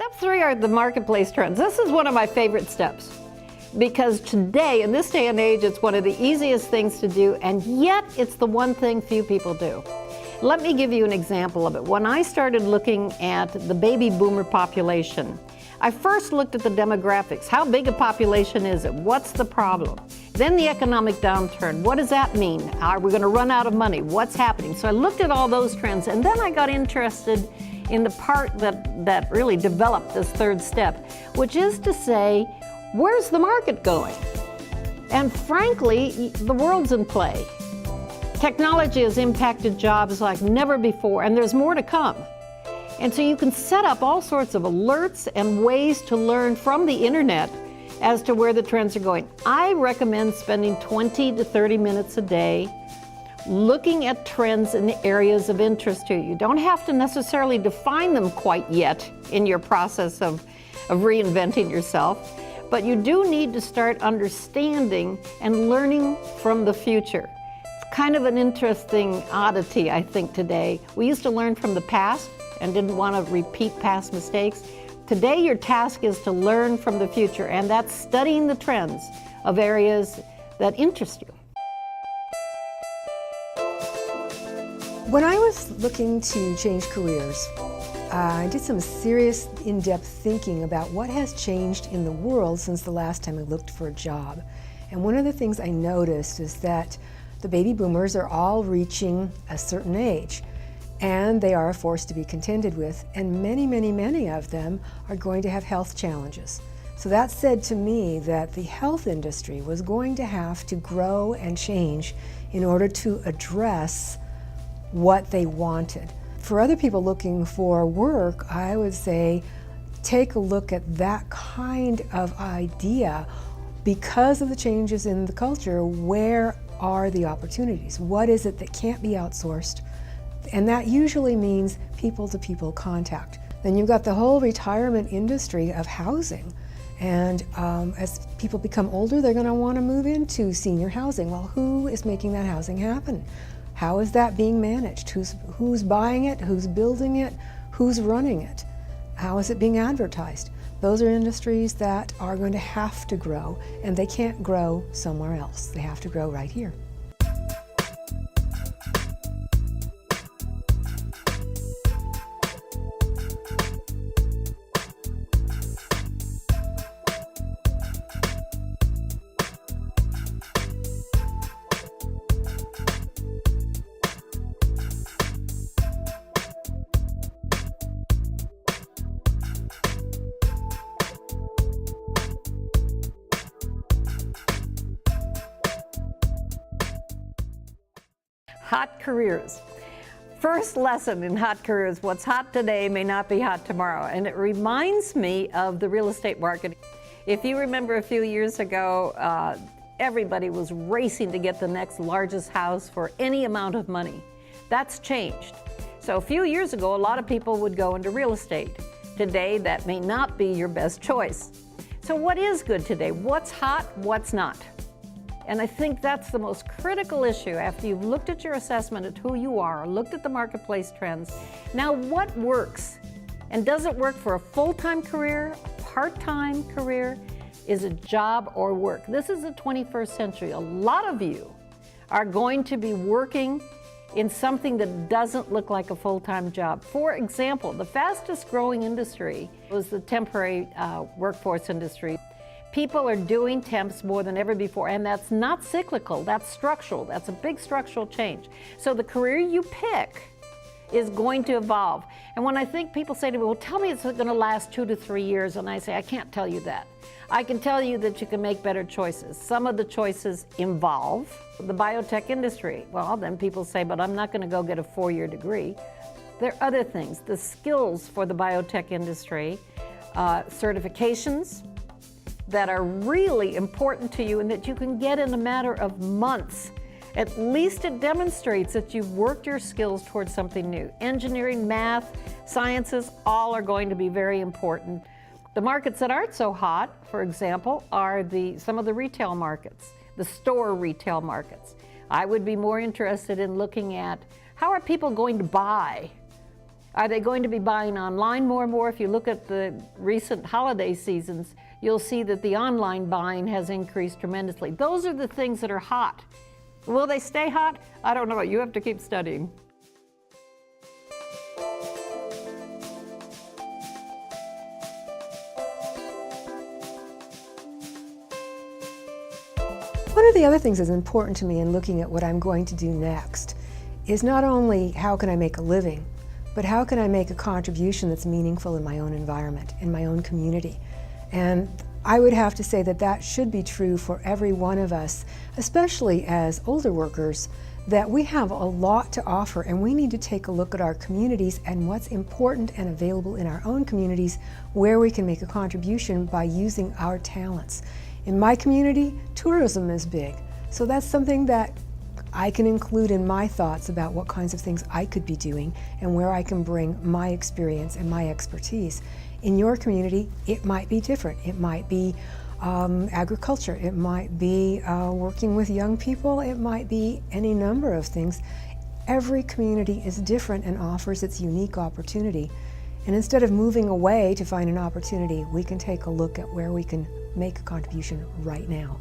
Step 3 are the marketplace trends. This is one of my favorite steps because today, in this day and age, it's one of the easiest things to do, and yet it's the one thing few people do. Let me give you an example of it. When I started looking at the baby boomer population, I first looked at the demographics. How big a population is it? What's the problem? Then the economic downturn. What does that mean? Are we going to run out of money? What's happening? So I looked at all those trends, and then I got interested in the part that really developed this third step, which is to say, where's the market going? And frankly, the world's in play. Technology has impacted jobs like never before, and there's more to come. And so you can set up all sorts of alerts and ways to learn from the internet as to where the trends are going. I recommend spending 20 to 30 minutes a day looking at trends in the areas of interest to you. You don't have to necessarily define them quite yet in your process of reinventing yourself, but you do need to start understanding and learning from the future. It's kind of an interesting oddity, I think, today. We used to learn from the past and didn't want to repeat past mistakes. Today, your task is to learn from the future, and that's studying the trends of areas that interest you. When I was looking to change careers, I did some serious in-depth thinking about what has changed in the world since the last time I looked for a job. And one of the things I noticed is that the baby boomers are all reaching a certain age, and they are a force to be contended with, and many of them are going to have health challenges. So that said to me that the health industry was going to have to grow and change in order to address what they wanted. For other people looking for work, I would say take a look at that kind of idea. Because of the changes in the culture, where are the opportunities? What is it that can't be outsourced? And that usually means people-to-people contact. Then you've got the whole retirement industry of housing. And as people become older, they're going to want to move into senior housing. Well, who is making that housing happen? How is that being managed? Who's buying it? Who's building it? Who's running it? How is it being advertised? Those are industries that are going to have to grow, and they can't grow somewhere else. They have to grow right here. Hot careers. First lesson in hot careers, what's hot today may not be hot tomorrow. And it reminds me of the real estate market. If you remember a few years ago, everybody was racing to get the next largest house for any amount of money. That's changed. So a few years ago, a lot of people would go into real estate. Today, that may not be your best choice. So what is good today? What's hot, what's not? And I think that's the most critical issue after you've looked at your assessment at who you are, looked at the marketplace trends. Now, what works? And does it work for a full-time career, a part-time career? Is it job or work? This is the 21st century. A lot of you are going to be working in something that doesn't look like a full-time job. For example, the fastest growing industry was the temporary workforce industry. People are doing temps more than ever before, and that's not cyclical, that's structural. That's a big structural change. So the career you pick is going to evolve. And when I think people say to me, well, tell me it's going to last 2 to 3 years, and I say, I can't tell you that. I can tell you that you can make better choices. Some of the choices involve the biotech industry. Well, then people say, but I'm not going to go get a 4-year degree. There are other things, the skills for the biotech industry, certifications, that are really important to you and that you can get in a matter of months. At least it demonstrates that you've worked your skills towards something new. Engineering, math, sciences, all are going to be very important. The markets that aren't so hot, for example, are some of the retail markets, the store retail markets. I would be more interested in looking at how are people going to buy Are they going to be buying online more and more? If you look at the recent holiday seasons, you'll see that the online buying has increased tremendously. Those are the things that are hot. Will they stay hot? I don't know. You have to keep studying. One of the other things that's important to me in looking at what I'm going to do next is not only how can I make a living, but how can I make a contribution that's meaningful in my own environment, in my own community. And I would have to say that that should be true for every one of us, especially as older workers, that we have a lot to offer and we need to take a look at our communities and what's important and available in our own communities where we can make a contribution by using our talents. In my community, tourism is big, so that's something that I can include in my thoughts about what kinds of things I could be doing and where I can bring my experience and my expertise. In your community, it might be different. It might be agriculture, it might be working with young people, it might be any number of things. Every community is different and offers its unique opportunity. And instead of moving away to find an opportunity, we can take a look at where we can make a contribution right now.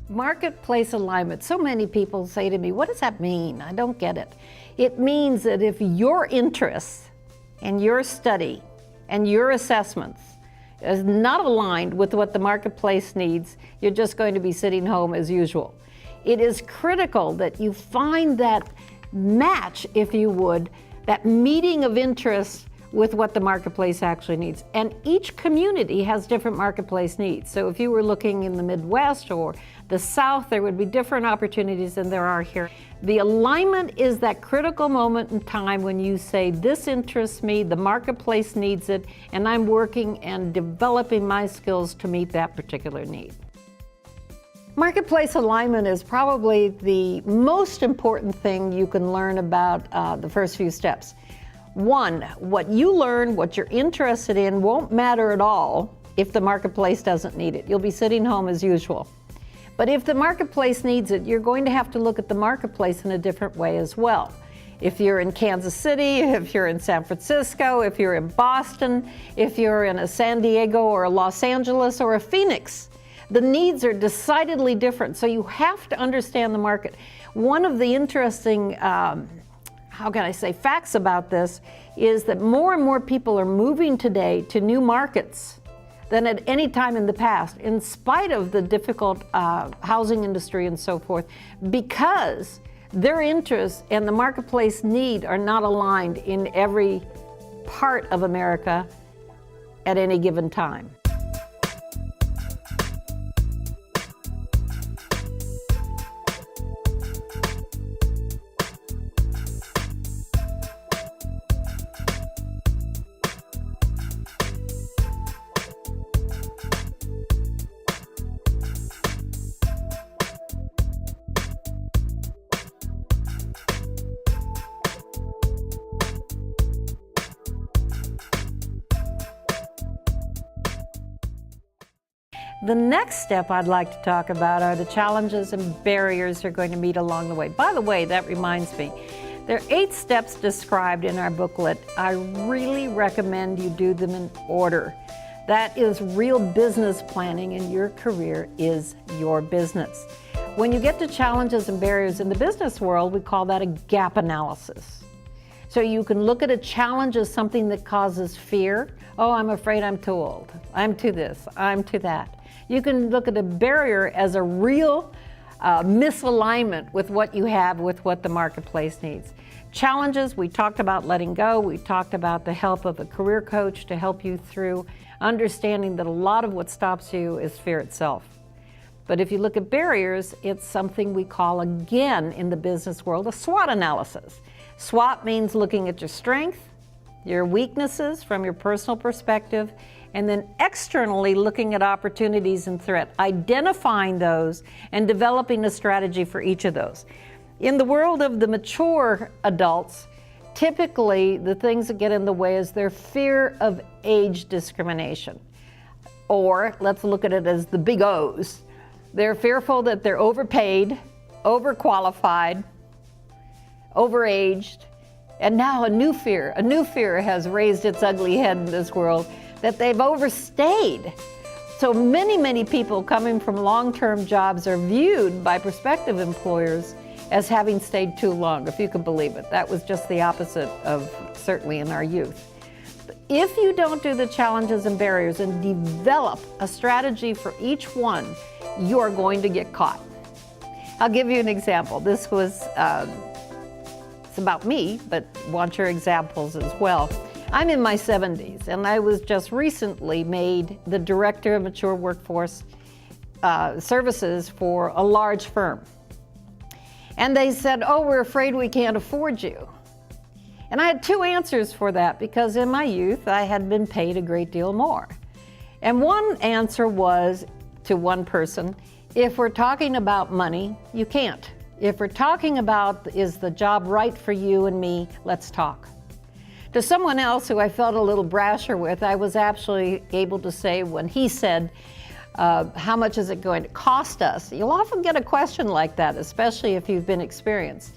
Marketplace alignment. So many people say to me, what does that mean? I don't get it. It means that if your interests and your study and your assessments is not aligned with what the marketplace needs, you're just going to be sitting home as usual. It is critical that you find that match, if you would, that meeting of interests with what the marketplace actually needs. And each community has different marketplace needs. So if you were looking in the Midwest or the South, there would be different opportunities than there are here. The alignment is that critical moment in time when you say, this interests me, the marketplace needs it, and I'm working and developing my skills to meet that particular need. Marketplace alignment is probably the most important thing you can learn about the first few steps. One, what you learn, what you're interested in won't matter at all if the marketplace doesn't need it. You'll be sitting home as usual. But if the marketplace needs it, you're going to have to look at the marketplace in a different way as well. If you're in Kansas City, if you're in San Francisco, if you're in Boston, if you're in a San Diego or a Los Angeles or a Phoenix, the needs are decidedly different. So you have to understand the market. One of the interesting facts about this is that more and more people are moving today to new markets than at any time in the past, in spite of the difficult housing industry and so forth, because their interests and the marketplace need are not aligned in every part of America at any given time. The next step I'd like to talk about are the challenges and barriers you're going to meet along the way. By the way, that reminds me, there are 8 steps described in our booklet. I really recommend you do them in order. That is real business planning, and your career is your business. When you get to challenges and barriers in the business world, we call that a gap analysis. So you can look at a challenge as something that causes fear. Oh, I'm afraid I'm too old. I'm too this, I'm too that. You can look at a barrier as a real misalignment with what you have, with what the marketplace needs. Challenges, we talked about letting go. We talked about the help of a career coach to help you through understanding that a lot of what stops you is fear itself. But if you look at barriers, it's something we call, again, in the business world, a SWOT analysis. SWOT means looking at your strength, your weaknesses from your personal perspective, and then externally looking at opportunities and threat, identifying those and developing a strategy for each of those. In the world of the mature adults, typically the things that get in the way is their fear of age discrimination. Or let's look at it as the big O's. They're fearful that they're overpaid, overqualified, overaged, and now a new fear has raised its ugly head in this world, that they've overstayed. So many people coming from long-term jobs are viewed by prospective employers as having stayed too long, if you can believe it. That was just the opposite of certainly in our youth. If you don't do the challenges and barriers and develop a strategy for each one, you're going to get caught. I'll give you an example. This was, it's about me, but want your examples as well. I'm in my 70s, and I was just recently made the Director of Mature Workforce Services for a large firm. And they said, oh, we're afraid we can't afford you. And I had two answers for that, because in my youth, I had been paid a great deal more. And one answer was to one person, if we're talking about money, you can't. If we're talking about, is the job right for you and me, let's talk. To someone else who I felt a little brasher with, I was actually able to say, when he said, how much is it going to cost us? You'll often get a question like that, especially if you've been experienced,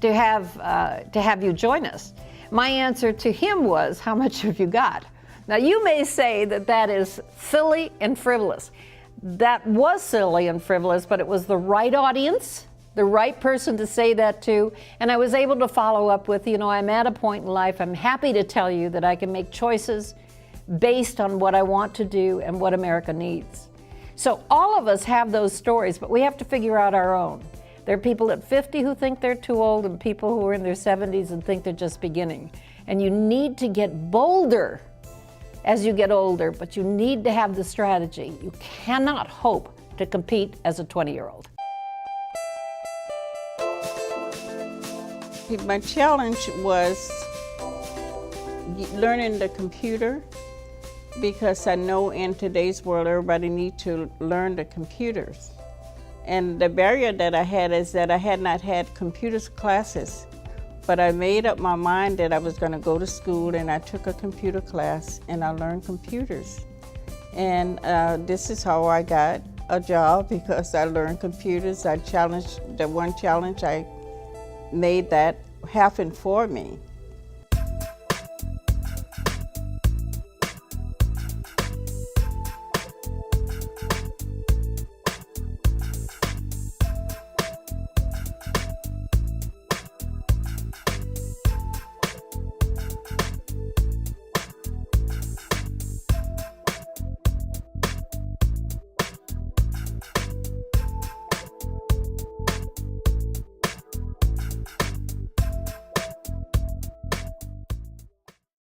to have you join us. My answer to him was, how much have you got? Now you may say that that is silly and frivolous. That was silly and frivolous, but it was the right audience, the right person to say that to, and I was able to follow up with, you know, I'm at a point in life, I'm happy to tell you that I can make choices based on what I want to do and what America needs. So all of us have those stories, but we have to figure out our own. There are people at 50 who think they're too old, and people who are in their 70s and think they're just beginning. And you need to get bolder as you get older, but you need to have the strategy. You cannot hope to compete as a 20-year-old. My challenge was learning the computer, because I know in today's world everybody needs to learn the computers. And the barrier that I had is that I had not had computers classes, but I made up my mind that I was going to go to school, and I took a computer class and I learned computers. And this is how I got a job, because I learned computers. I challenged, the one challenge I made that happen for me.